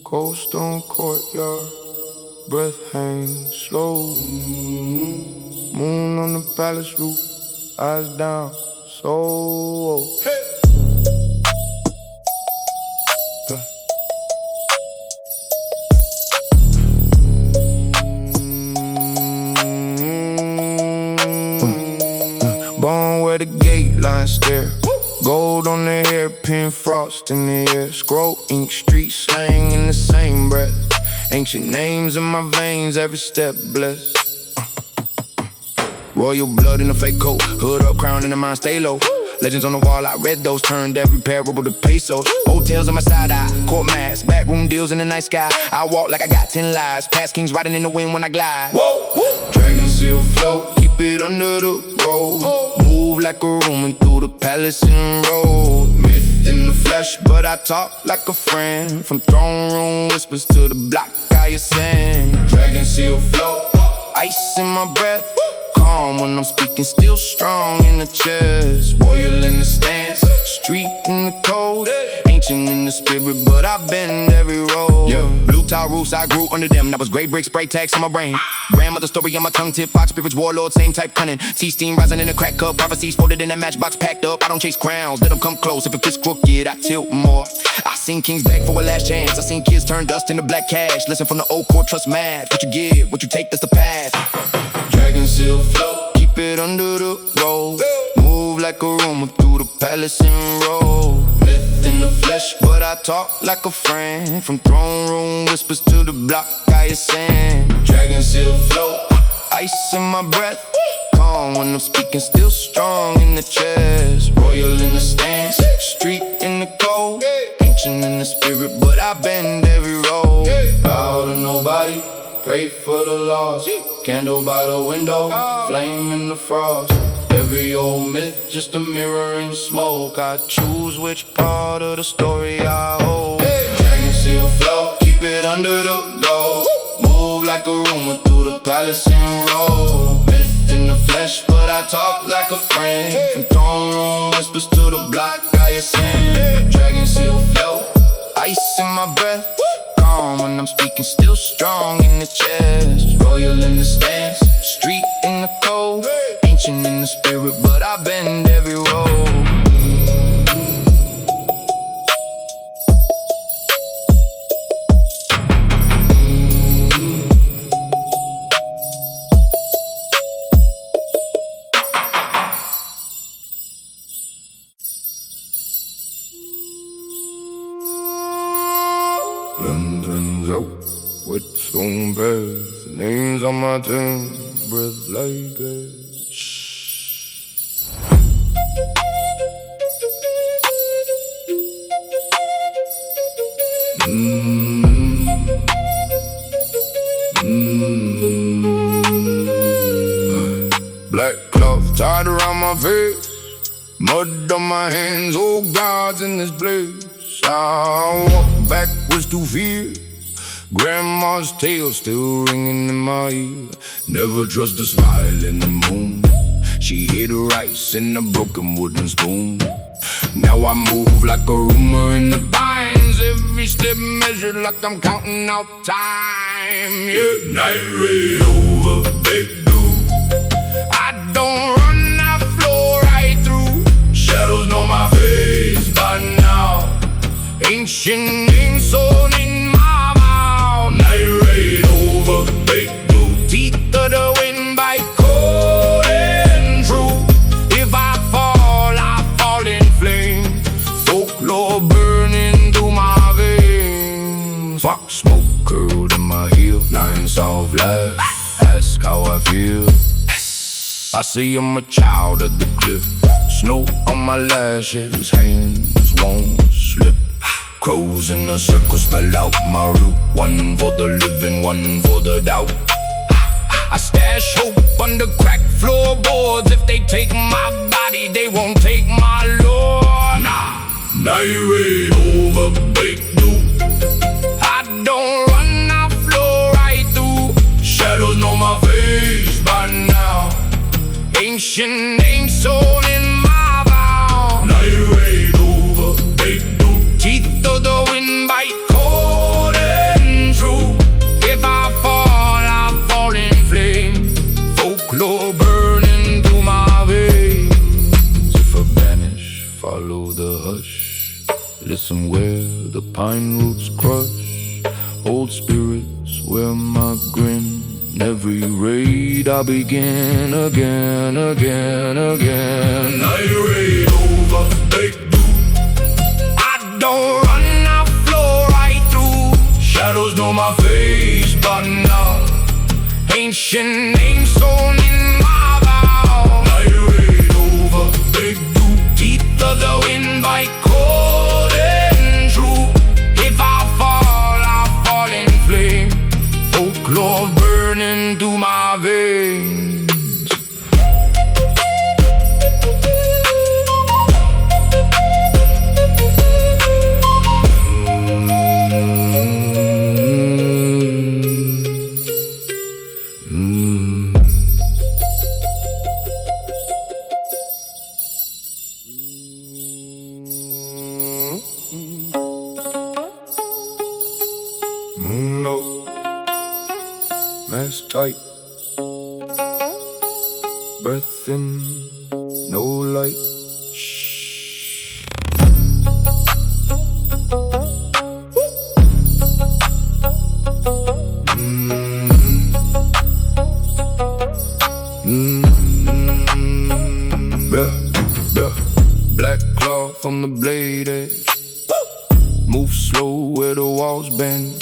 Cold stone courtyard, breath hangs slow. Moon on the palace roof, eyes down, so born where the gate line stare. Gold on the hairpin, frost in the air. Scroll ink, street slang in the same breath. Ancient names in my veins, every step blessed. Royal blood in a fake coat, hood up, crown in the mind, stay low. Legends on the wall, I read those, turned every parable to pesos. Hotels on my side eye, court mask, backroom deals in the night sky. I walk like I got 10 lives, past kings riding in the wind when I glide. Whoa. Dragon seal float, keep it under the road. Move like a Roman through the palace and road. Myth in the flesh, but I talk like a friend. From throne room whispers to the block I ascend. Dragon seal float, ice in my breath. Calm when I'm speaking, still strong in the chest. Royal in the stance, street in the cold. Ancient in the spirit, but I bend every road. Blue tile roofs, I grew under them. That was gray brick, spray tags on my brain. Grandmother story on my tongue tip, fox spirits, warlord, same type cunning. Tea steam rising in a crack cup, prophecies folded in a matchbox packed up. I don't chase crowns, let them come close. If it fits crooked, I tilt more. I seen kings beg for a last chance. I seen kids turn dust into black cash. Listen from the old court, trust math. What you give, what you take, that's the path. Dragon seal float, keep it under the road. Move like a Roman through the palace and road. Myth in the flesh, but I talk like a friend. From throne room whispers to the block I ascend. Dragon seal float, ice in my breath. Calm when I'm speaking, still strong in the chest. Royal in the stance, street in the cold. Ancient in the spirit, but I bend every road. Bow to nobody, pray for the lost. Candle by the window, flame in the frost. Every old myth, just a mirror in smoke. I choose which part of the story I hold. Dragon seal float, keep it under the gold. Move like a Roman through the palace and road. Myth in the flesh, but I talk like a friend. From throne room whispers to the block I ascend. Dragon seal float, ice in my breath. When I'm speaking, still strong in the chest. Royal in the stance, street in the cold. Ancient in the spirit, but I bend every road. London's out with stone bells. Names on my tongue, breath like that. Black cloth tied around my face, mud on my hands, oh God's in this place. I walk backwards to fear, grandma's tale still ringing in my ear. Never trust a smile in the moon. She hid rice in a broken wooden spoon. Now I move like a rumor in the pines. Every step measured like I'm counting out time. Yeah. Night raid over big dude. I don't run, I flow right through. Shadows know my face by now. Ancient name sewn in my mouth. Night raid over big blue. Teeth of the wind bite cold and true. If I fall in flame. Folklore burning through my veins. Fox smoke curled in my heel. Nine soft laugh, ask how I feel. I see I'm a child of the cliff. Snow on my lashes, hands won't slip. Crows in a circle spell out my route. One for the living, one for the doubt. I stash hope under cracked floorboards. If they take my body, they won't take my lord. Nah. Night raid over big dude. I don't run, I flow right through. Shadows know my face by now. Ancient name sewn in my vow. Night raid over big dude. Teeth Listen where the pine roots crush, old spirits wear my grin. Every raid I begin again, again, again. Night raid over, they do. I don't run, I flow right through. Shadows know my face, but now ancient names sewn in my vow. Night raid over, they do. Teeth of the wind bite cold and true. If I fall in flame. Folklore burning through my veins. Moonlight, mask tight, breath in, no light. Shh. Black cloth on the blade edge. Move slow where the walls bend.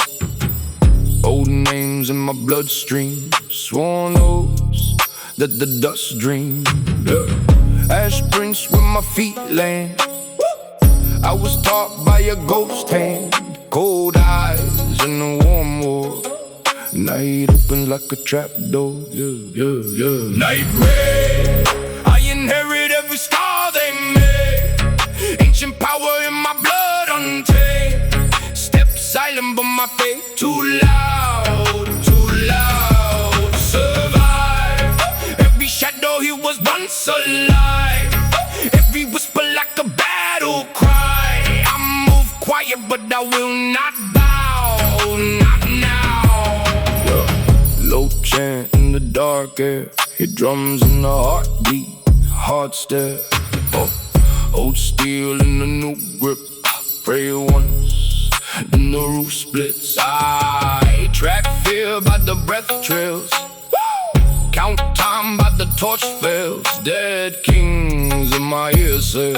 Old names in my bloodstream. Sworn oaths that the dust dream. Ash prints where my feet land. I was taught by a ghost hand. Cold eyes in a warm war. Night opens like a trap door. Night raid, I inherit every scar they made. Ancient power in my blood untamed. Step silent but my faith too loud, too loud. Survive every shadow, he was once alive. Every whisper like a battle cry. I move quiet but I will not bow, not now. Low chant in the dark air. Hear drums in the heartbeat, heart stare. Old steel in the new grip. Pray once, then the roof splits. I track fear by the breath trails. Count time by the torch fails. Dead kings in my ears say,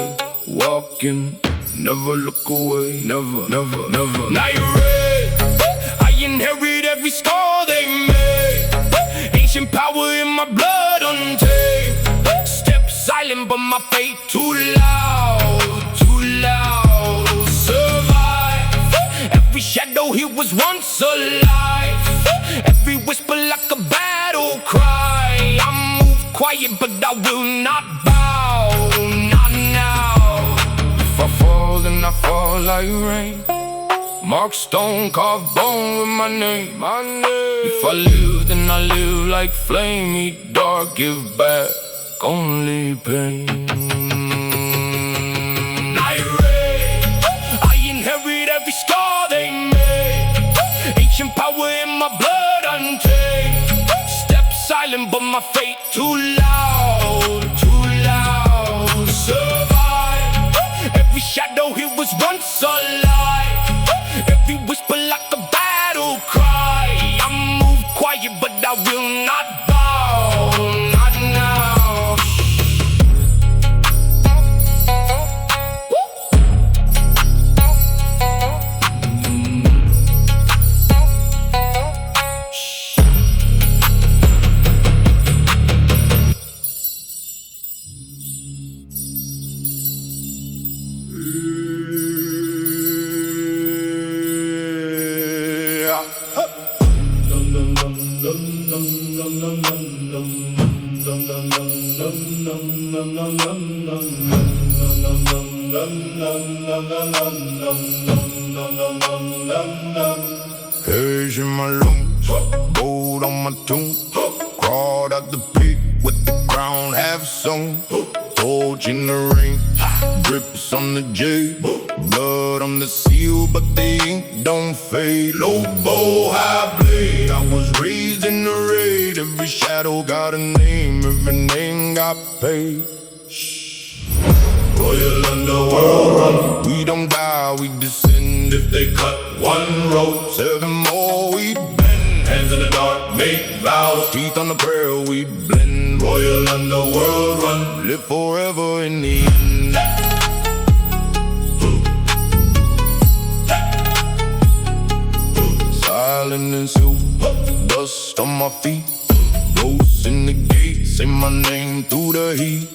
walking, never look away, never, never, never. Night raid, I inherit every scar they made. Ancient power in my blood untamed. Step silent but my faith too loud, too loud. Survive every shadow, he was once alive. Every whisper like a battle cry. I move quiet but I will not bow, not now. If I fall then I fall like rain. Marked stone, carved bone with my name, my name. If I live then I live like flame. Eat dark, give back only pain. Night raid, I inherit every scar they made. Ancient power in my blood untamed. Step silent but my fate too loud, too loud. Survive every shadow, he was once alive. Every whisper like a battle cry. I move quiet but I will not bow, not now. Haze in my lungs, gold on my tomb. Crawled out the pit with the crown half sewn. Torch in the rain, drips on the jade. Blood on the seal, but the ink don't fade. Lobo high blade, I was raised in the raid. Every shadow got a name, every name got paid. Royal Underworld run. We don't die, we descend. If they cut one rope, 7 more, we bend. hands in the dark, make vows. Teeth on the prayer, we blend. Royal Underworld run. Live forever in the end. Silent and silver, dust on my feet. Ghosts in the gate, say my name through the heat.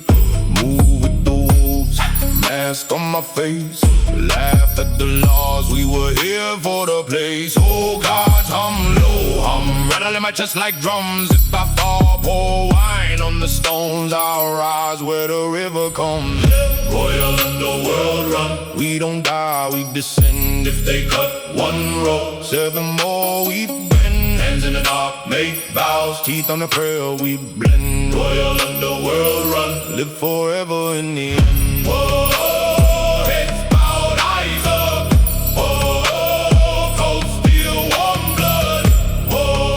Move with the wolves, mask on my face. Laugh at the laws, we were here for the place. Oh God, I'm low, I'm rattling my chest like drums. If I fall, pour wine on the stones. I'll rise where the river comes. Royal Underworld run. We don't die, we descend. If they cut one rope, 7 more, we bend. hands in the dark, make vows. Teeth on the prayer, we blend. Royal Underworld run. Live forever in the end. Whoa, heads bowed, eyes up. Whoa, cold steel, warm blood. Whoa,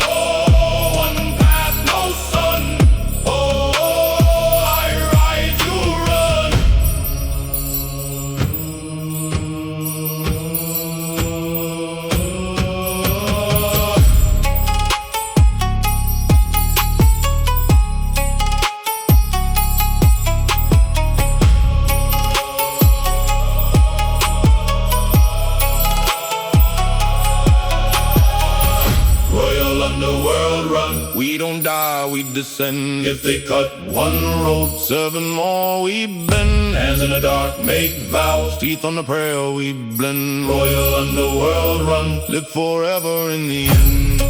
one path, no sun. Whoa, I rise, you run. Royal Underworld run. We don't die, we descend. If they cut one rope, 7 more, we bend. hands in the dark, make vows. Teeth on the prayer, we blend. Royal Underworld run. Live forever in the end.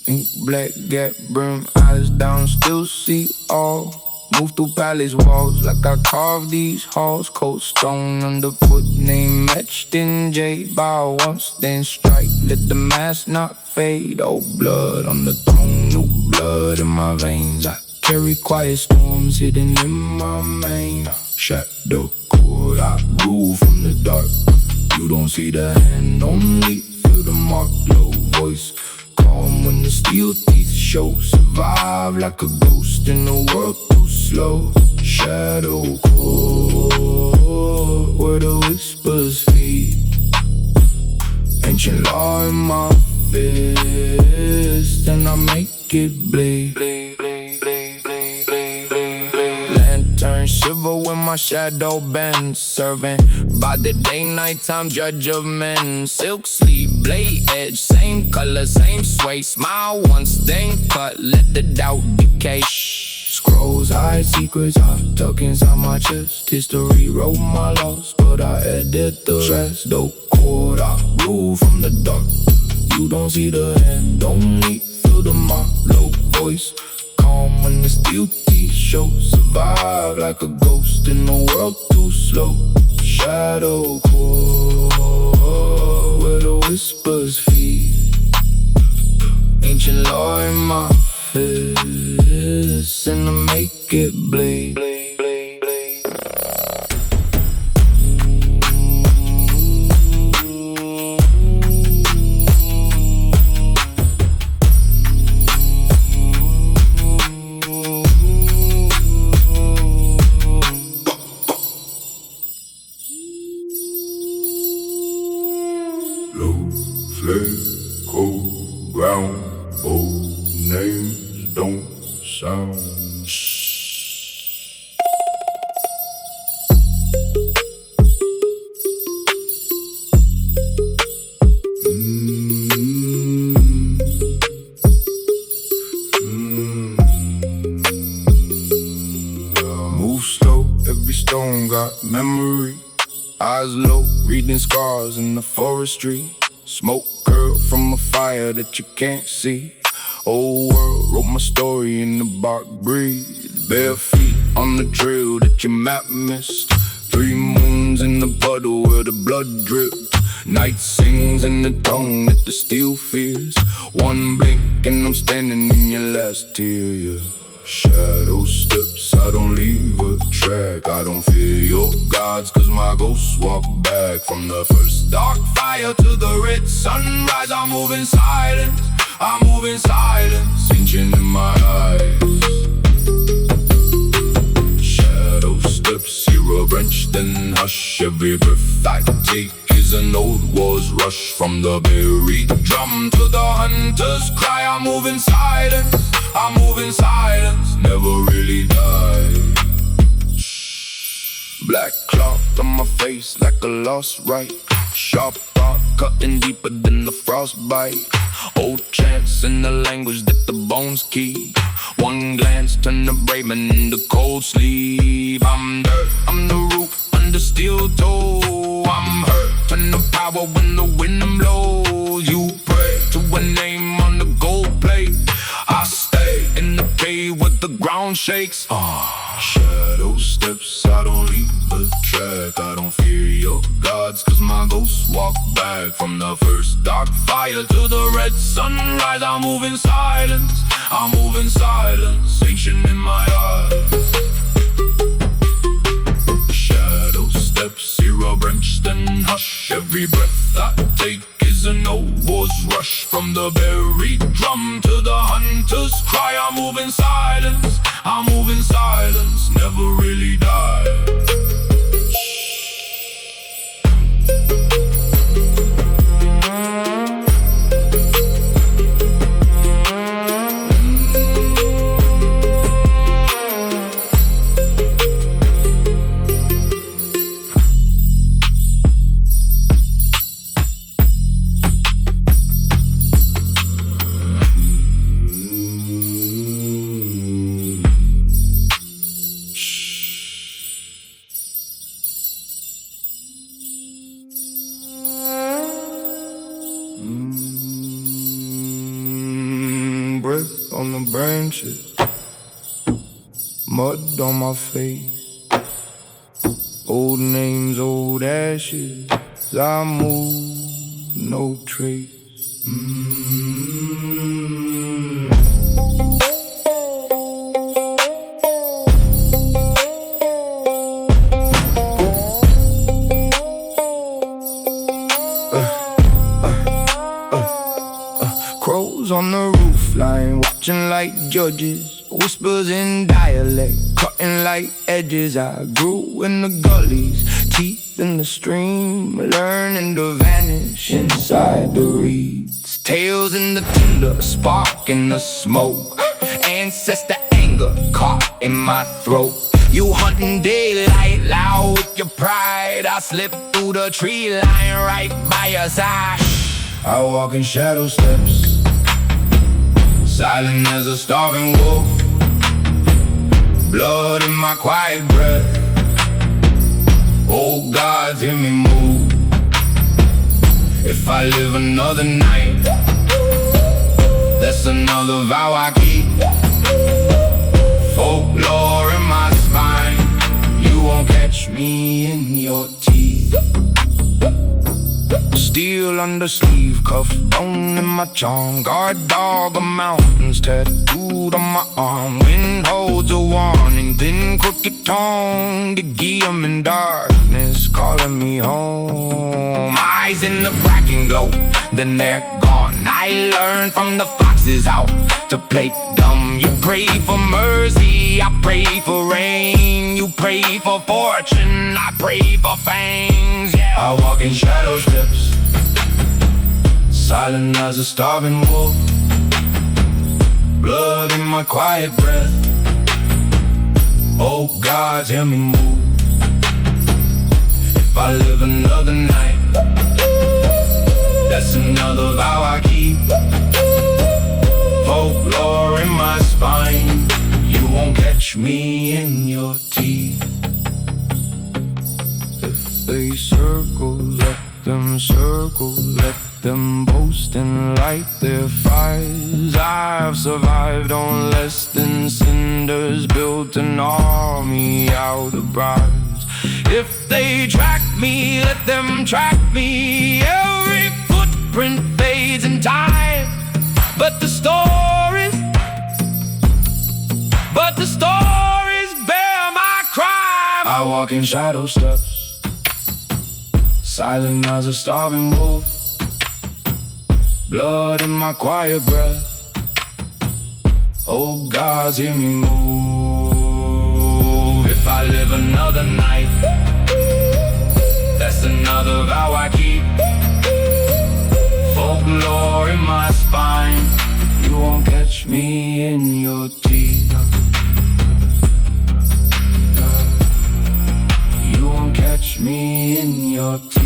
Ink black gap brim, eyes down, still see all. Move through palace walls like I carved these halls. Cold stone underfoot, name etched in J. Bow once, then strike, let the mask not fade. Oh, blood on the throne, new blood in my veins. I carry quiet storms hidden in my mane. Shadow cord, I rule from the dark. You don't see the hand, only feel the mark. Low voice, calm when the steel teeth show. Survive like a ghost in a world too slow. Shadow core, where the whispers feed. Ancient law in my fist, and I make it bleed. Lantern shiver when my shadow bends. Serving by the day, nighttime judge of men. Silk sleeve, blade edge, same color, same sway. Smile once, then cut, let the doubt decay. Scrolls, hide secrets, I tuck inside my chest. History wrote my loss, but I edit the rest. Dope chord, I rule from the dark. You don't see the end, only feel the mark. Low voice, calm when the steel teeth show. Survive like a ghost in a world too slow. Shadow core, where the whispers feed. Ancient law in my fist, and I make it bleed. Low, flare, cold, ground, old names don't sound. Move slow, every stone got memory. Eyes low, reading scars in the forestry. Smoke curl from a fire that you can't see. Old world wrote my story in the bark breeze. Bare feet on the trail that your map missed. 3 moons bones in the puddle where the blood dripped. Night sings in the tongue that the steel fears. One blink and I'm standing in your last tear, yeah. Shadow steps, I don't leave a track. I don't fear your gods, cause my ghosts walk back. From the first dark fire to the red sunrise, I move in silence, I move in silence, ancient in my eyes. Shadow steps, hear a branch, then hush. Every breath I take is an old war's rush. From the buried drum to the hunter's cry, I move in silence, I move in silence, never really die. Black cloth on my face like a lost right. Sharp thought cutting deeper than the frostbite. Old chants in the language that the bones keep. One glance turned the brave man into cold sleep. I'm dirt, I'm the root under steel toe. I'm hurt, turn the power when the wind blows. You pray to a name on the gold plate. I stay in the cave where the ground shakes. Shadow steps, I don't leave the track. I don't fear your gods, cause my ghosts walk back. From the first dark fire to the red sunrise, I move in silence, I move in silence, ancient in my eyes. Shadow steps, hear a branch, then hush. Every breath I take is an old war's rush. From the buried drum to the hunter's cry, I move in silence, I move in silence, never really die. Breath on the branches, mud on my face, old names, old ashes, I move, no trace. Crows on the roof line, watching like judges. Whispers in dialect, cutting like edges. I grew in the gullies, teeth in the stream, learning to vanish inside the reeds. Tails in the tinder, spark in the smoke. Ancestor anger caught in my throat. You hunting daylight, loud with your pride. I slip through the tree line right by your side. I walk in shadow steps, silent as a starving wolf. Blood in my quiet breath. Oh God, hear me move. If I live another night, that's another vow I keep. Folklore in my spine, you won't catch me in your teeth. Steel under sleeve, cuff, bone in my charm. Guard dog of mountains tattooed on my arm. Wind holds a warning, thin crooked tongue. The guillem in darkness calling me home. Eyes in the bracken glow, then they're gone. I learned from the foxes how to play dumb. You pray for mercy, I pray for rain. You pray for fortune, I pray for fangs, yeah. I walk in shadow steps, silent as a starving wolf. Blood in my quiet breath. Oh God, hear me move. If I live another night, that's another vow I keep. Folklore in my spine, you won't catch me in your teeth. If they circle, let them circle, let them boast and light their fires. I've survived on less than cinders, built an army out of bribes. If they track me, let them track me. Every footprint fades in time, but the stories bear my crime. I walk in shadow steps, silent as a starving wolf, blood in my quiet breath. Oh God, hear me move. If I live another night, that's another vow I keep. Folklore in my spine, you won't catch me in your teeth. You won't catch me in your teeth.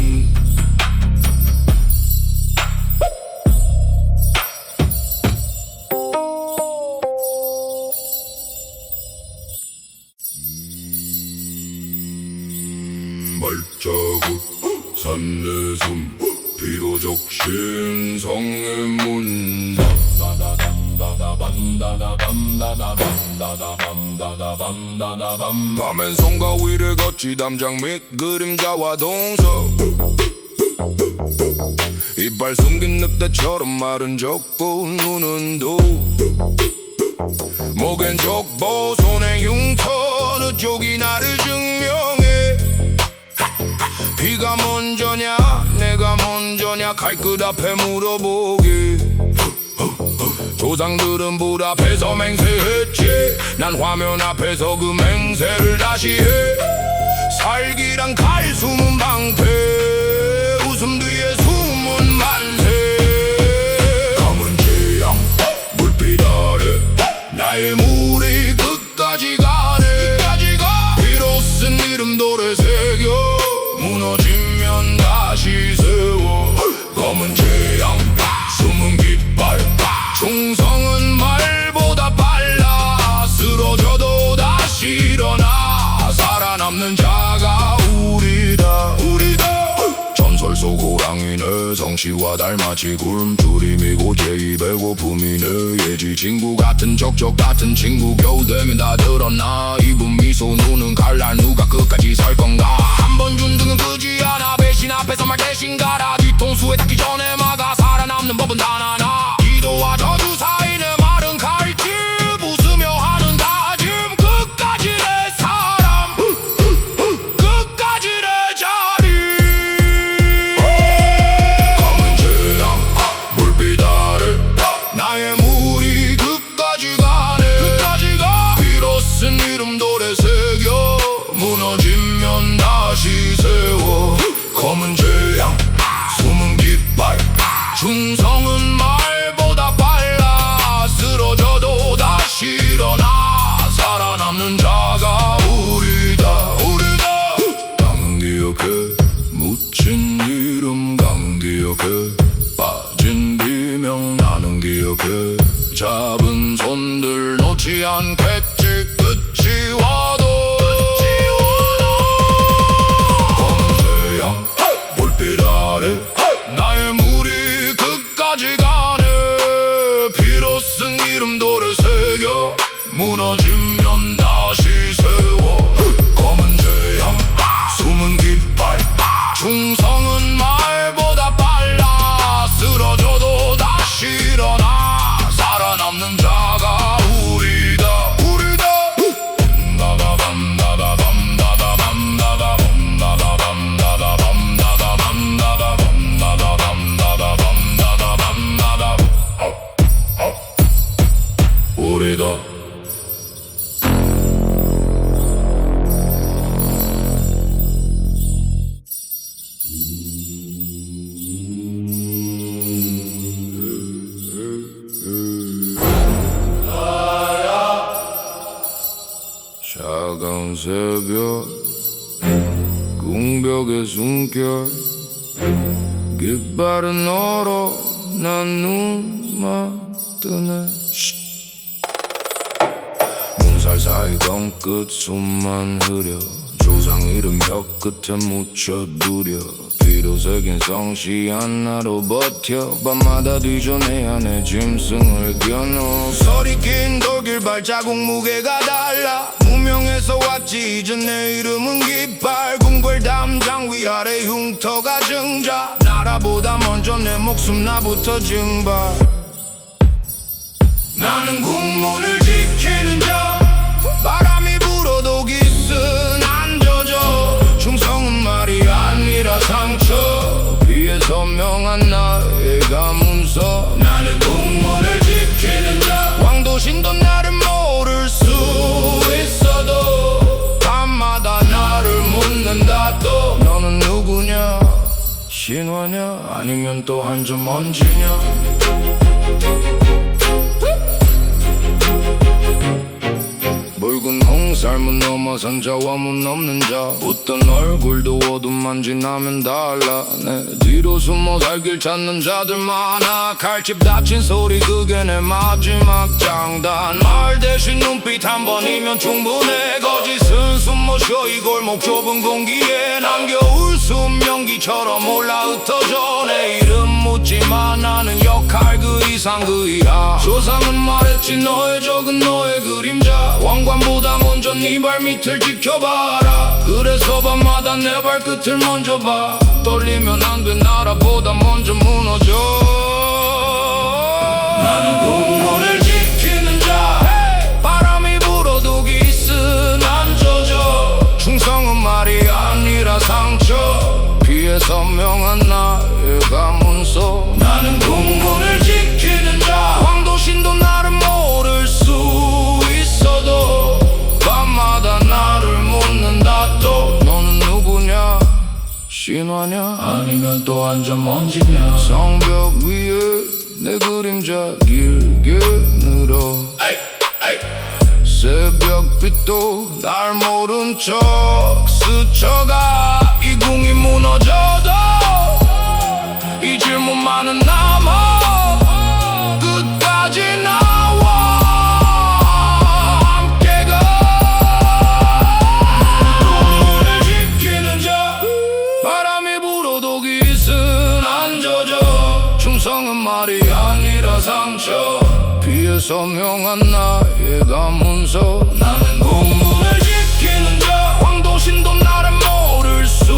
발자국 산내숨 비로적 신성의 문 밤엔 성과 위를 걷지 담장 및 그림자와 동서 이빨 숨긴 늑대처럼 마른 적고 눈은 도 목엔 족보 손에 흉터 어느 쪽이 나를 증명해. 비가 먼저냐 내가 먼저냐 칼끝 앞에 물어보기. 조상들은 불 앞에서 맹세했지, 난 화면 앞에서 그 맹세를 다시 해. 살기란 칼 숨은 방패, 웃음 뒤에 숨은 만세. 검은 재앙 불빛 아래 나의 물이 끝까지 가네. 비로 쓴 이름 돌에 새겨 무너지면 다시 세워. 검은 재앙 숨은 깃발, 충성은 말보다 빨라. 쓰러져도 다시 일어나 살아남는 자가 우리다. 전설 속 호랑이네 성씨와 닮았지. 굶주림이고 제이 배고픔이네. 예지 친구 같은 적적 같은 친구 겨우 되면 다 드러나. 입은 미소 눈은 갈라. 누가 끝까지 설 건가. 한 번 준 등은 끄지 않아. 배신 앞에서 말 대신 가라. 뒤통수에 닿기 전에 막아. 살아남는 법은 단 하나. 기도와 저주 사이는 마른 칼집, 웃으며 하는 다짐. 끝까지 내 사람, 끝까지 내 자리. 검은 재앙 불빛 아래 나의 물이 끝까지 가네. 비로 쓴 이름 돌에 새겨 무너지면 다시 세워. 검은 재앙 숨은 깃발, 충성은 말보다 빨라. 쓰러져도 다시 일어나 살아남는 자가 우리다. 강은 기억해 묻힌 이름, 강은 기억해 빠진 비명, 나는 기억해. 잡은 손들 놓지 않겠지. 끝이 와도. 검은 재앙 불빛 아래 나의 물이 끝까지 가네. 피로 쓴 이름 돌에 새겨 무너지면 다시 세워. 검은 재앙 숨은 깃발, 충성은 말보다 빨라. 쓰러져도 다시 일어나 살아남는 자가 우리다. 우리다. 차가운 새벽 궁벽의 숨결, 깃발은 얼어 난 눈만 뜨네. 문살 사이 덩끝 숨만 흐려. 조상 이름 벽 끝에 묻혀 두려. 피로 새긴 성시 하나로 버텨 밤마다 뒤져내야 내 짐승을 겨누 소리 낀 독일 발자국 무게가 달라 무명에서 왔지 이제 내 이름은 깃발 궁궐 담장 위아래 흉터가 증자 나라보다 먼저 내 목숨 나부터 증발 나는 국문을 지키는 자 바람이 불어도 깃은 안 젖어 충성은 말이 아니라 상처 위에 선명한 나의 가문서 나는 국문을 지키는 자 왕도 신도 나를 모를 수 있어도 밤마다 나를 묻는다 또 너는 누구냐 신화냐 아니면 또 한 점 먼지냐 붉은 홍살문 넘어선 자와 문 없는 자 웃던 얼굴도 어둠만 지나면 달라 내 뒤로 숨어 살 길 찾는 자들 많아 칼집 다친 소리 그게 내 마지막 장단 말 대신 눈빛 한 번이면 충분해 거짓은 숨못 쉬어 이 골목 좁은 공기에 남겨 웃음 연기처럼 올라 흩어져 내 이름 묻지마 나는 역할 그 이상 그 이하 조상은 말했지 너의 적은 너의 그림자 왕관보다 먼저 네 발밑을 지켜봐라 그래서 밤마다 내 발끝을 먼저 봐 떨리면 안 돼 나라보다 먼저 무너져 나는 국문을 지키는 자 바람이 불어도 깃은 안 젖어 충성은 말이 아니라 상처 피해 선명한 나의 가문서 나는 국문을 지키는 자 왕도 신도 나를 모를 수 있어도 밤마다 나를 묻는다 또 너는 누구냐 신화냐 아니면 또 한 점 먼지냐 성벽 위에 내 그림자 길게 늘어 새벽빛도 날 모른 척 스쳐가 이 궁이 무너져도 이 질문만은 남아 끝까지 나와 함께 가 국문을 지키는 자 바람이 불어도 깃은 안 젖어 충성은 말이 아니라 상처 피해 선명한 나의 가문서 나는 국문을 지키는 자 왕도 신도 나를 모를 수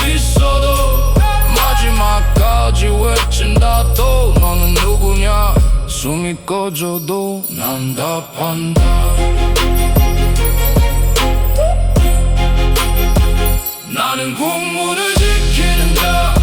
있어도 마지막까지 외친다 또 너는 누구냐 숨이 꺼져도 난 답한다 나는 국문을 지키는 자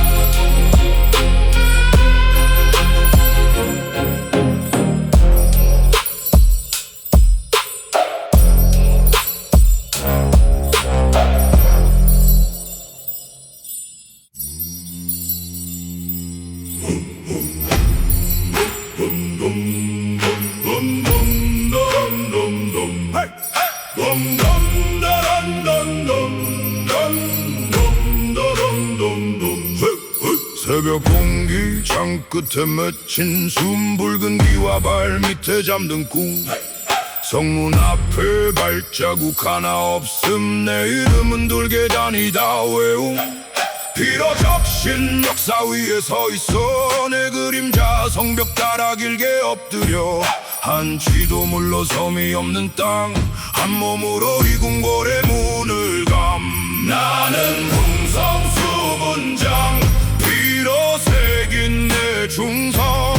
새벽 공기 창끝에 맺힌 숨 붉은 귀와 발밑에 잠든 꿈 성문 앞에 발자국 하나 없음 내 이름은 돌계단이다 외움 피로 적신 역사 위에 서 있어 내 그림자 성벽 따라 길게 엎드려 한치도 물러섬이 없는 땅 한 몸으로 이 궁궐의 문을 감 나는 궁성수문장 피로 새긴 내 충성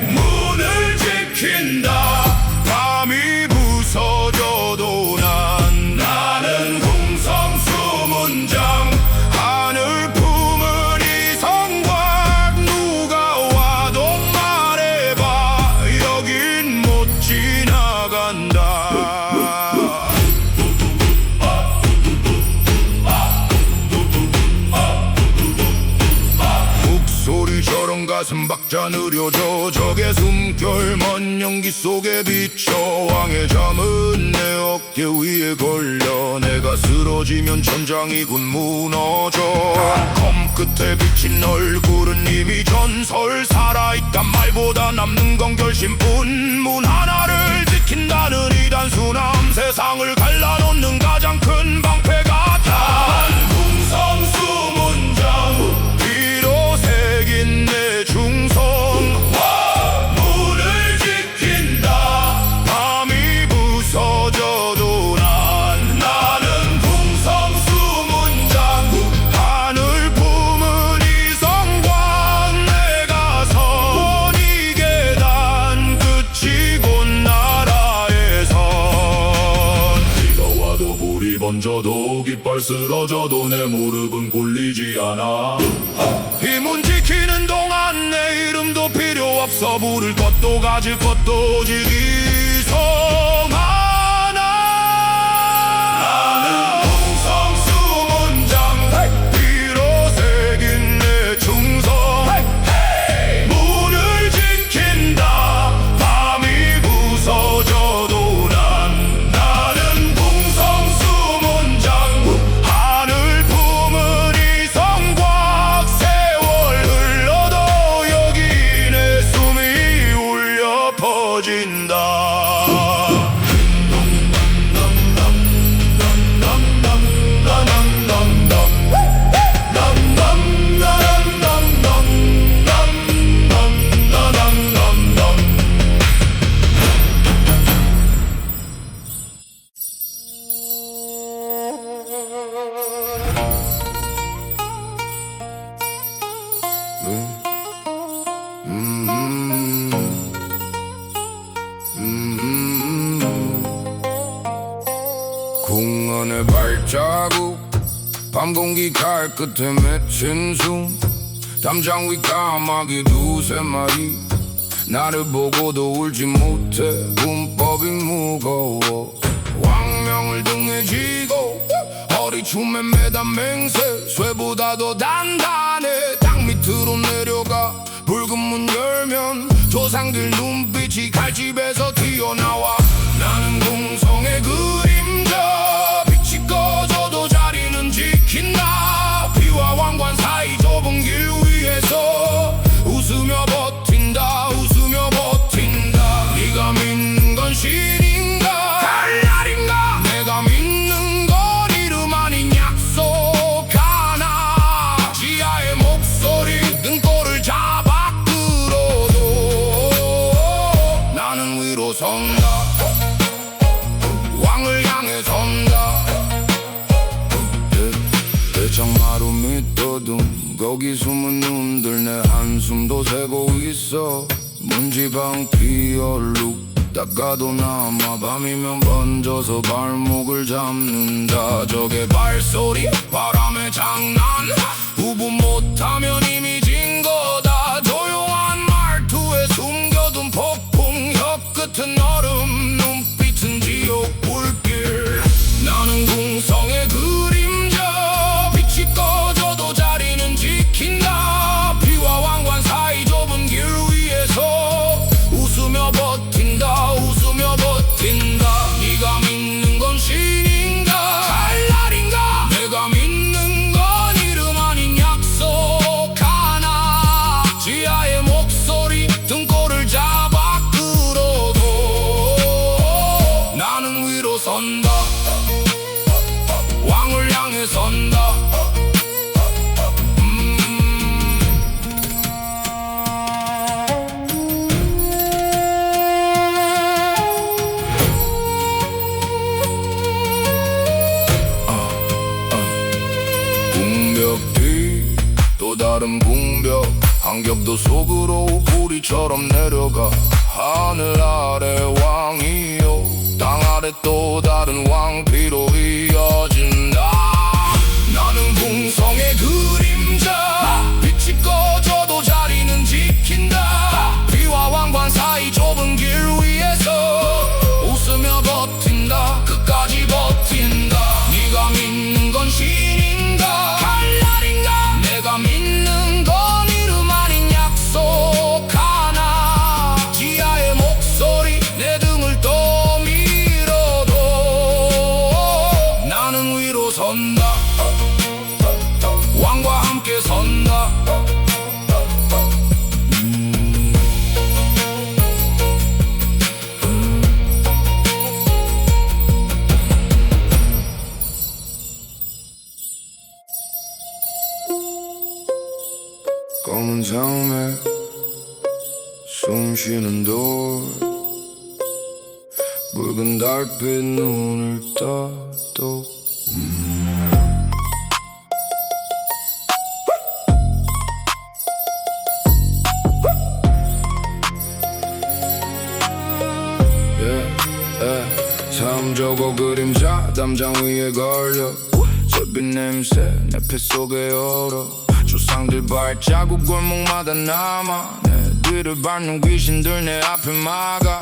문을 지킨다 밤이 부서져도 나는 궁성수문장 하늘 품은 이 성곽 누가 와도 말해봐 여긴 못 지나간다 목소리처럼 가슴 박자 느려져 적의 숨결 먼 연기 속에 비쳐 왕의 잠은 내 어깨 위에 걸려 내가 쓰러지면 천장이 곧 무너져 검 끝에 비친 얼굴은 이미 전설 살아있단 말보다 남는 건 결심뿐 문 하나를 지킨다는 이 단순함 세상을 갈라놓는 가장 큰 방패 같아 궁성수문장 던져도 깃발 쓰러져도 내 무릎은 굴리지 않아. 힘은 지키는 동안 내 이름도 필요 없어. 부를 것도 가질 것도 지기성하나. 나는 풍성수문장 피로 새긴 내 충성. 문을 지킨다 밤이 부서져도 나는 풍성수문장. 하늘 품은 이성곽 세월 흘러도 여기 내 숨이 울려 퍼진다. 공원의 발자국 밤 공기 가을 끝에 맺힌 숨. 담장 위 까마귀 두세 마리 나를 보고도 울지 못해. 문법이 무거워 왕명을 등에 지고 허리춤에 매단 맹세. 쇠보다 더 단단해. 땅 밑으로 내려가 붉은 문 열면 조상들 눈빛이 칼집에서 튀어나와. 나는 공성의 그림자 빛이 꺼져도 자리는 지킨다. 비와 왕관 사이 좁은 길 위에서 웃으며 버틴다. 웃으며 버틴다. 네가 믿는 건 신인가 칼날인가. 내가 믿는 건 이름 아닌 약속 하나. 지하의 목소리 등골을 잡아 끌어도 나는 위로 선다. 왕을 향해 선다. 대청마루 밑어둠 거기 숨은 눈들 내 한숨도 새고 있어. 문지방 피얼룩 닦아도 남아. 밤이면 번져서 발목을 잡는다. 저게 발소리 바람의 장난. 구분 못하면 이미 진 거다. 조용한 말투에 숨겨둔 폭풍. 혀 끝은 얼음 눈빛은 지옥 불길. 나는 궁성의 그림자 빛이 꺼져도 자리는 지킨다. 비와 왕관 사이 좁은 길 위에서 웃으며 버틴다. 웃으며 버틴다. 네가 믿는 건 신인가 칼날인가. 내가 믿는 건 이름 아닌 약속 하나. 지하의 목소리 등골을 잡아 끌어도 나는 위로 선다. 왕을 향해 선다. 궁벽 뒤 또 다른 궁벽. 한 겹도 속으로 뿌리처럼 내려가. 하늘 아래 왕이요 땅 아래 또 다른 왕비로 이어진다. 나는 궁성의 그림자 빛이 꺼져도 자리는 지킨다. 비와 왕관 사이 좁은 길 위에서 웃으며 버틴다. 끝까지 버틴다. 네가 믿는 건 신인가 칼날인가. 내가 믿는 건 이름 아닌 약속 하나. 지하의 목소리 내 등을 떠밀어도 나는 위로 선다. 왕과 함께 선다. 검은 장맥 숨쉬는 돌. 붉은 달빛 눈을 떠도 이름 적어 그림자 담장 위에 걸려 젖빛 냄새 내 폐 속에 얼어 조상들 발자국 골목마다 남아 내 뒤를 밟는 귀신들 내 앞을 막아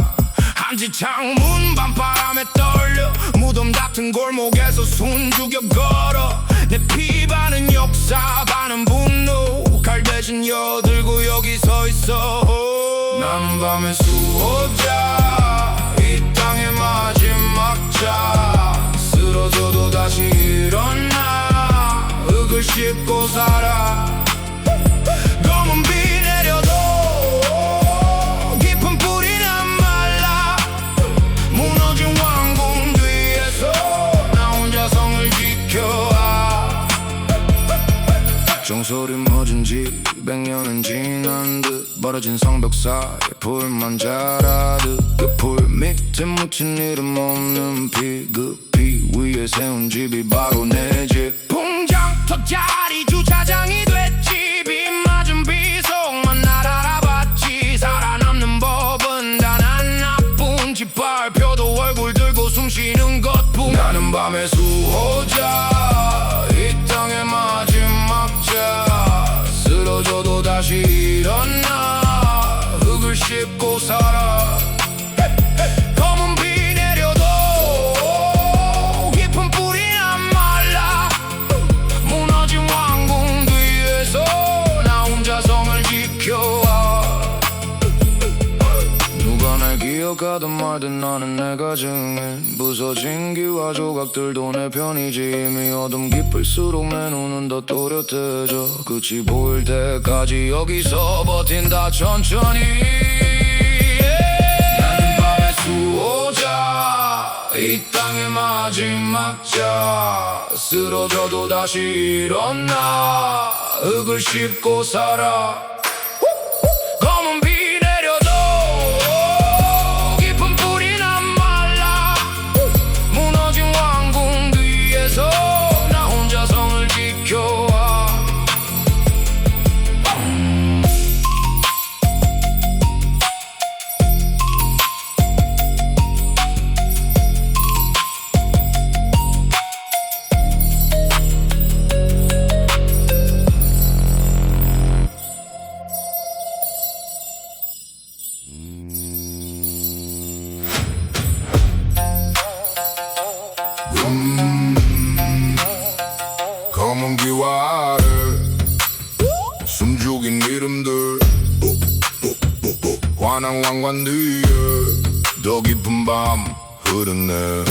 한지 창문 밤바람에 떨려 무덤 같은 골목에서 숨죽여 걸어 내 피 반은 역사 반은 분노 칼 대신 여들고 여기 서 있어 나는 밤의 수호자 이 땅의 마지막 자 쓰러져도 다시 일어나 흙을 씹고 살아 검은 비 내려도 깊은 뿌리는 말라 무너진 왕궁 뒤에서 나 혼자 성을 지켜와 종소리 멎은 지 100년은 지난 듯 벌어진 성벽 사이에 불만 자라듯 그 불 밑에 묻힌 이름 없는 피 그 피 위에 세운 집이 바로 내 집 풍장터 자리 주차장이 됐지 비 맞은 비속만 날 알아봤지 살아남는 법은 단 한 나쁜 짓발표도 얼굴 들고 숨 쉬는 것뿐 나는 밤의 수호자 이 땅의 마지막 자 쓰러져도 다시 일어나 흙을 씹고 살아 검은 비 내려도 깊은 뿌리는 말라 무너진 왕궁 뒤에서 나 혼자 성을 지켜와 누가 날 기억하든 말든 나는 내가 증인 부서진 기와 조각들도 내 편이지 이미 어둠 깊을수록 내 눈은 더 또렷해져 끝이 보일 때까지 여기서 버틴다 천천히 나는 밤의 수호자 이 땅의 마지막 자 쓰러져도 다시 일어나 흙을 씹고 살아 검은 비 내려도 깊은 뿌리는 말라 무너진 왕궁 뒤에서 나 혼자 성을 지켜와 검은 기와 아래 숨죽인 이름들 환한 왕관 뒤에 더 깊은 밤 흐르네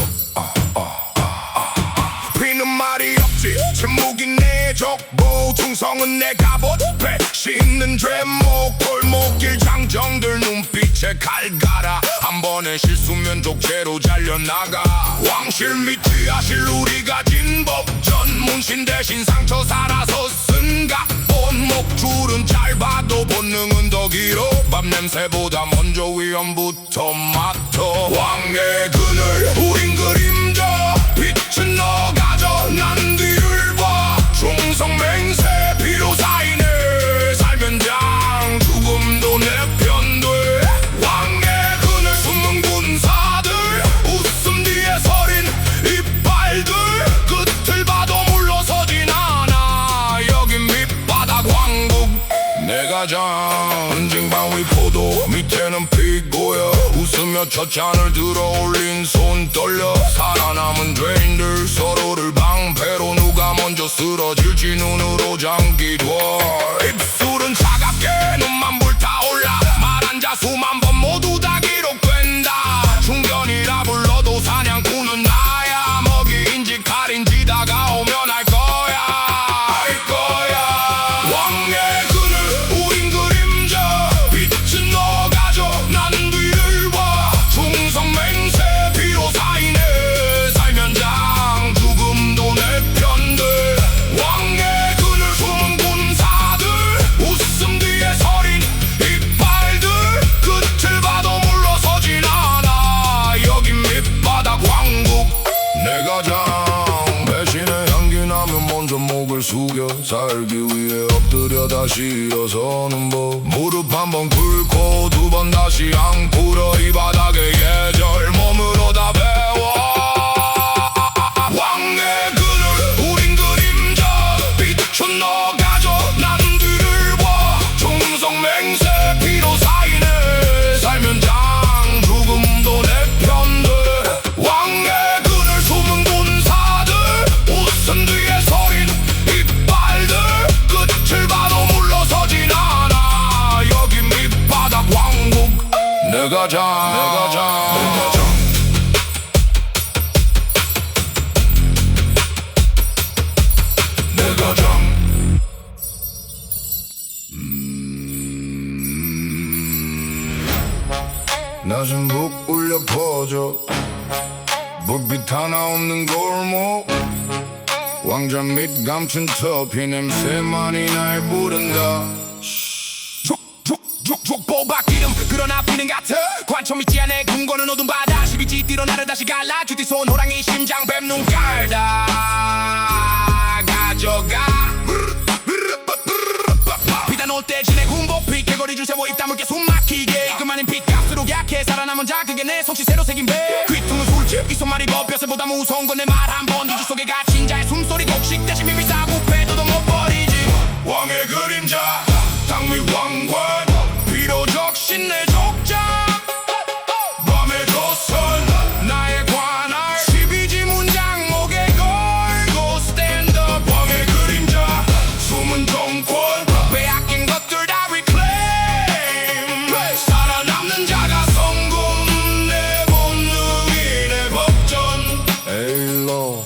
피는 말이 없지 침묵인 내 적보 충성은 내 갑옷 배신은 죄목 골목길 장정들 눈빛에 칼갈아 한 번의 실수면 족제로 잘려나가 왕실 및 뒤하실 우리가 진 법전 문신 대신 상처 살아서 쓴 각본 목줄은 짧아도 본능은 더 길어 밤 냄새보다 먼저 위험부터 맡아 왕의 그늘 우린 그림자 빛은 너가져 난 뒤를 봐 충성 맹세 피로 사인해 살면 장 죽음도 내 편 돼 왕의 그늘 숨은 군사들 웃음 뒤에 서린 이빨들 끝을 봐도 물러서진 않아 여긴 밑바닥 왕국 내가 장 징방 위 포도 밑에는 피고야 웃으며 첫 잔을 들어 올린 손 떨려 살아남은 죄인들 서로를 방패로 누가 먼저 쓰러질지 눈으로 잠기둬 입술은 차갑게 눈만 불타올라 말한 자 수만 번 모두 다 기록된다 중견이라 불러도 사냥꾼은 나야 먹이인지 칼인지 다가오면 알 거야 왕의 그늘 우린 그림자 빛은 너가져 난 뒤를 봐 충성 맹세 피로 사인해 살면 장 죽음도 내 편 돼 왕의 그늘 숨은 군사들 웃음 뒤에 서린 이빨들 끝을 봐도 물러서진 않아 여긴 밑바닥 왕국 내가 장 배신의 향기 나면 먼저 목을 숙여 살기 위해 엎드려 다시 일어서는 법 무릎 한 번 꿇고 두 번 다시 앙 풀어 이 바닥에 예절 몸으로 다 배워 내가 장 내가 장 낮은 북 울려 퍼져 불빛 하나 없는 골목 왕자 밑 감춘 터피 냄새만이 날 부른다 족보박 기름 그러나 비는 같아 관점 있지 않아 궁궐은 어둠 바다 12지 뒤로 나를 다시 갈라 주디 손 호랑이 심장 뱀눈 깔다 가져가 비단 올 때 지내 군복피 개거리 줄 세워 입 다물게 숨 막히게 그만인 핏값으로 약해 살아남은 자 그게 내 속시 새로 새긴 배 귀퉁은 술집 이 손말이 법벼슬보다 무서운 건 내 말 한번 뒤주 속에 갇힌 자의 숨소리 곡식 대신 미미 싸고 패도도 못 버리지 왕의 그림자 당위 왕관 비로적 신내 족장 밤의 조선 나의 관할 12지 문장 목에 걸고 스탠드업 왕의 그림자 숨은 정권 빼앗긴 것들 다 reclaim 살아남는 자가 성공 내 본능이 내 법전 에일로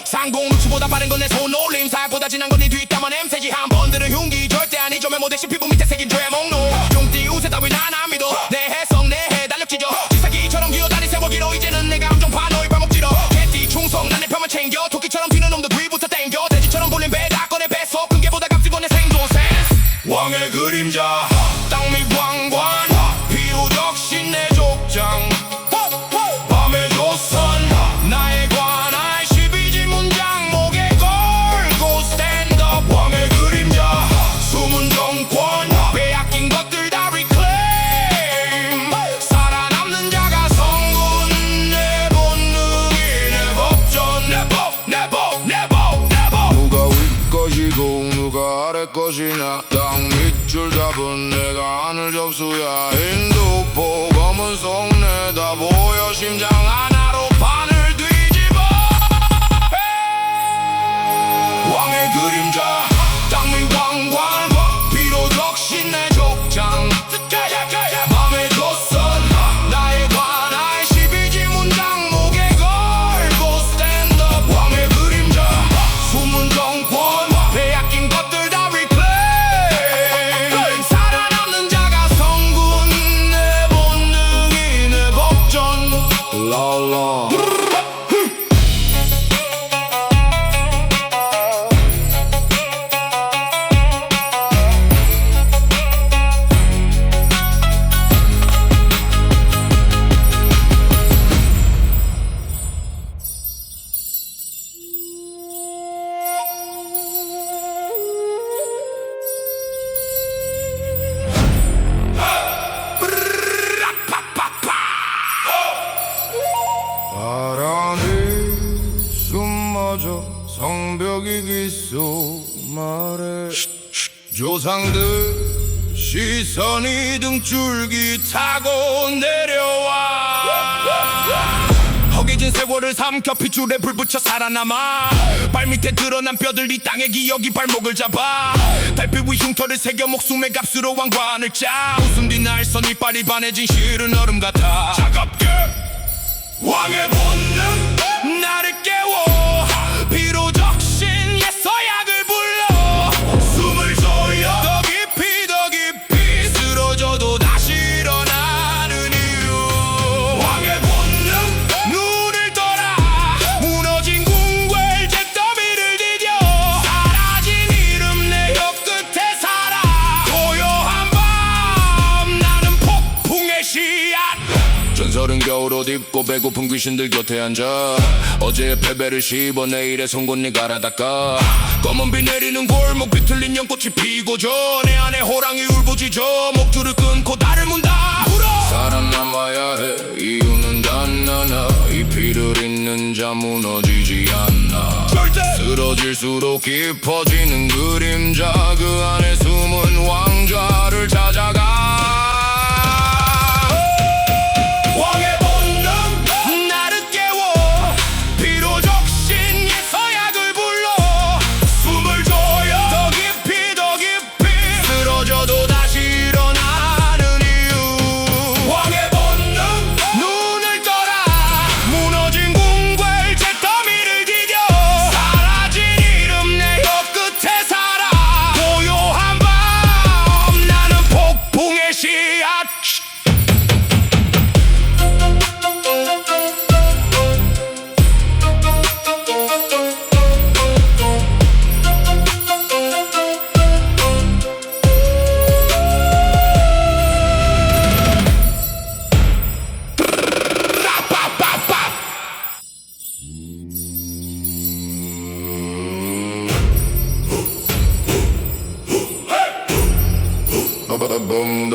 상공 루츠보다 빠른 건 내 손올림 사고다 지난 건 네 뒷담화 냄새지 한 번 들은 흉기 절대 아니죠 메모대신 피부 밑에 새긴 죄 목록 용띠 우세 따위 난 안 믿어 내 해성 내 해달력 찢어 지사기처럼 기어다니 세월기로 이제는 내가 함정 반호의 발목 찌러 개띠 충성 난 내 편만 챙겨 토끼처럼 튀는 놈들 뒤부터 땡겨 돼지처럼 볼린 배다 꺼내 뱃속 끈개보다 값지고 내 생존 센스 왕의 그림자 땅밑 왕관 비호적 신내 족장 밤의 조선 나의 관할 12지 문장 목에 걸고 스탠드업 왕의 그림자 숨은 정권 빼앗긴 것들 다 reclaim 살아남는 자가 성군 내 본능이 내 법전 누가 윗 것이고 누가 아래 것이냐 땅 밑줄 잡은 내가 하늘 접수야 인도포 검은 속 내다 보여 심장 하나로 판을 뒤집어 왕의 그림자 땅위 왕관 비로적 신내 족장 밤의 조선 나의 관할 12지 문장 목에 걸고 스탠드업 왕의 그림자 숨은 정권 빼앗긴 것들 다 reclaim 살아남는 자가 성군 내 본능이 내 법전 랄라 바람이 숨어져 성벽이 기소 말해 조상들 시선이 등줄기 타고 내려와 허기진 세월을 삼켜 핏줄에 불 붙여 살아남아 발밑에 드러난 뼈들 이 땅의 기억이 발목을 잡아 달빛 위 흉터를 새겨 목숨의 값으로 왕관을 짜 웃음 뒤 날선 이빨이 반해진 시른 얼음 같아 차갑게 왕의 본능 나를 깨워 비로적 신의 서약을 불러 숨을 쉬어 더 깊이 쓰러져도 다시 일어나는 이유 왕의 본능 눈을 떠라 무너진 궁궐 잿더미를 디뎌 사라진 이름 내 혀끝에 살아 고요한 밤 나는 폭풍의 씨앗 전설은 겨울옷 입고 배고픈 귀신들 곁에 앉아 어제의 패배를 씹어 내일의 송곳니 갈아 닦아 검은 비 내리는 골목 비틀린 연꽃이 피고 져 내 안에 호랑이 울부짖어 목줄을 끊고 나를 문다 불어 살아남아야 해 이유는 단 하나 이 피를 잇는 자 무너지지 않나 절대 쓰러질수록 깊어지는 그림자 그 안에 숨은 왕좌를 찾아가 왕의 본능 나를 깨워 비로적 신의 서약을 불러 숨을 쉬어 더 깊이 쓰러져도 다시 일어나는 이유 왕의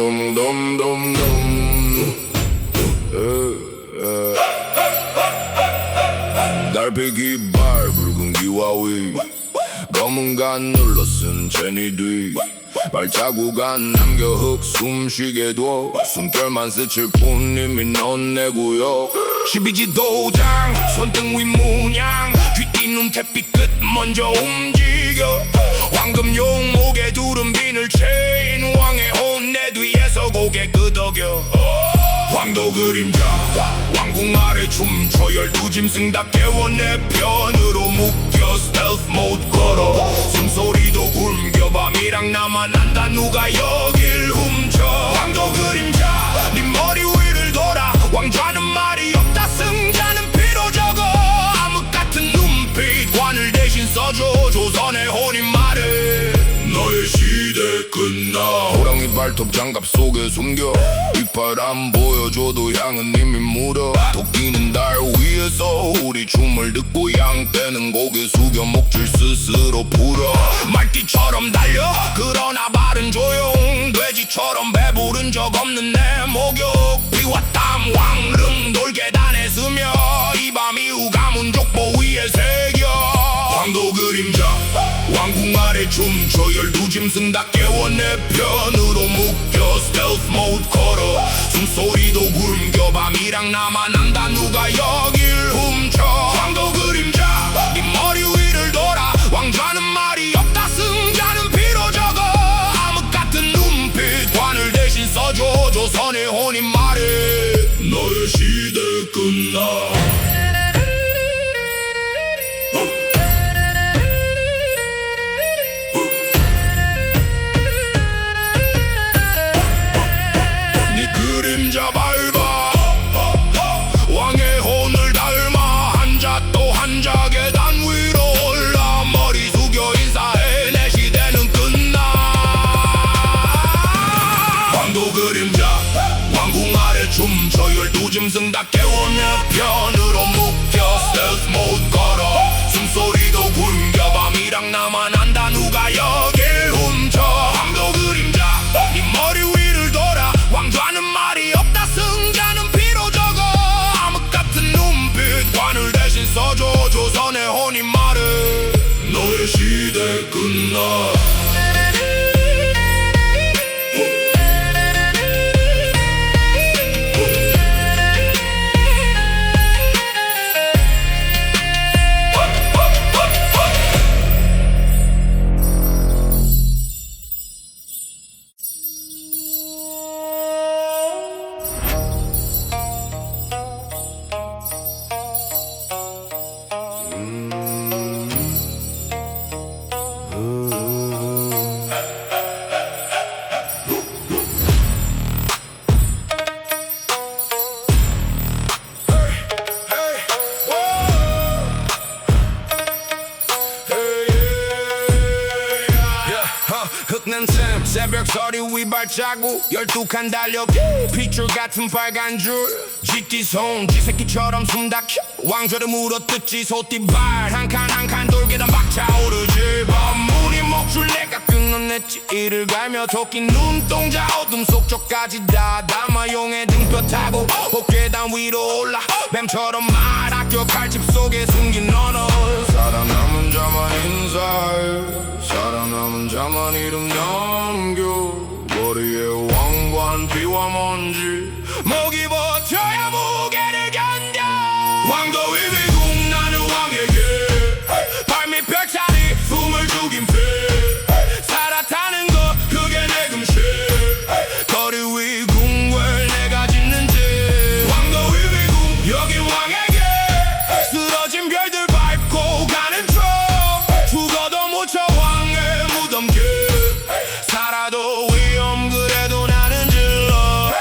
덤덤덤덤덤 달팽이 발 붉은 기와위 검은 간 눌러쓴 제니 뒤 발자국 안 남겨 흙 숨쉬게 둬 숨결만 스칠 뿐 이미 넌 내 구역 12지 도장 손등 위 문양 귀띠눈 잿빛 끝 먼저 움직여 황금용 목에 두른 비늘 체인 왕의 혼 내 뒤에서 고개 끄덕여 황도 그림자 왕궁 아래 춤춰 12짐승 다 깨워 내 편으로 묶여 스텔스 모드 걸어 숨소리도 굶겨 밤이랑 나만 안다 누가 여길 훔쳐 황도 그림자 네 머리 위를 돌아 왕좌는 말이 없다 승자는 피로 적어 암흑 같은 눈빛 관을 대신 써줘 조선의 혼인 말해 너의 시대 끝나 호랑이 발톱 장갑 속에 숨겨 이빨 안 보여줘도 향은 이미 묻어 토끼는 달 위에서 우리 춤을 듣고 양떼는 고개 숙여 목줄 스스로 풀어 말띠처럼 달려 그러나 발은 조용 돼지처럼 배부른 적 없는 내 목욕 피와 땀 왕릉 돌계단에 스며 이 밤이 우가문 족보 위에 새겨 황도 그림자 왕궁 아래 춤춰 12짐승 다 깨워 내 편으로 묶여 스텔스 모드 걸어 숨소리도 굶겨 밤이랑 나만 안다 누가 여길 훔쳐 황도 그림자 네 머리 위를 돌아 왕좌는 말이 없다 승자는 피로 적어 암흑 같은 눈빛 관을 대신 써줘 조선의 혼인 말해 너의 시대 끝나 그림자 밟아 왕의 혼을 닮아 한자 또 한자 계단 위로 올라 머리 숙여 인사해 내 시대는 끝나 황도 그림자 왕궁 아래 춤춰 12짐승 다 깨워 내 편으로 묶여 스텔스 모드 걸어 숨소리도 굶겨 밤이랑 나만 안다 누가 여길 훔쳐 황도 그림자 네 머리 위를 돌아 왕좌는 말이 없다 승자는 피로 적어 암흑 같은 눈빛 관을 대신 써줘 조선의 혼인 말해 너의 시대 끝나 흙난 샘 새벽 서리 위 발자국 12칸 달력 핏줄 같은 빨간 줄 쥐띠 손 쥐새끼처럼 숨 닥쳐 왕좌를 물어뜯지 소띠발 한 칸 한 칸 돌계단 박차오르지 밤문이 목줄 내가 끊어냈지 이를 갈며 토끼 눈동자 어둠 속 저까지 다 담아 용의 등뼈 타고 복계단 위로 올라 뱀처럼 말 아껴 칼집 속에 숨긴 언어 살아남은 자만 인사해 살아남은 자만 이름 남겨 머리에 왕관 비와 먼지 목이 버텨야 무게를 견뎌 왕도 위비국 나는 왕에게 발밑 벽차리 숨을 죽인 피 살아타는 것 그게 내 금실 거리 위 궁궐 내가 짓는지 왕도 위비국 여기 왕에게 쓰러진 별들 밟고 가는 척 죽어도 묻혀 살아도 위험 그래도 나는 질러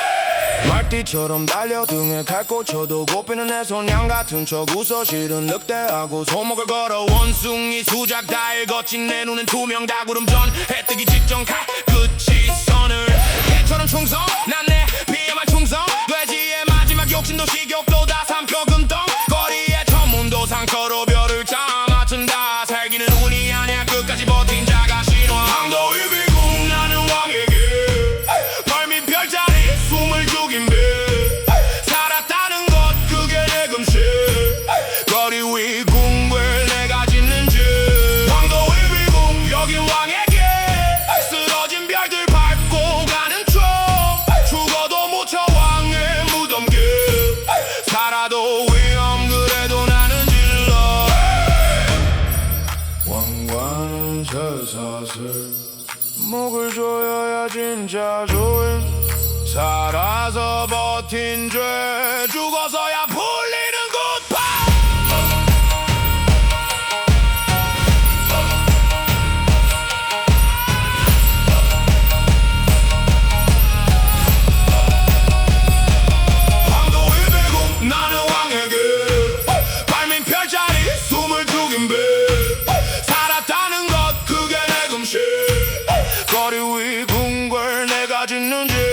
말띠처럼 달려 등에 칼 꽂혀도 곱히는 내 손양 같은 척 웃어 실은 늑대하고 소목을 걸어 원숭이 수작 다 읽었지 내 눈은 투명 다구름전 해뜨기 직전 칼 끝이 선을 개처럼 충성 난 내 피에만 충성 돼지의 마지막 욕심도 식욕도 다 삼켜 금덩 거리에 천문도 상처로 별을 짜 맞춘다 살기는 운이 아니야 끝까지 버틴 자가 신화 황도 위비국 나는 왕에게 발밑 진짜 조임 살아서 버틴 죄 죽어서야 풀리는 굿밤 황도의 배고 나는 왕에게 발민 별자리 22개 살았다는 것 그게 내 금실 거리 위 궁궐 내가 짓는 집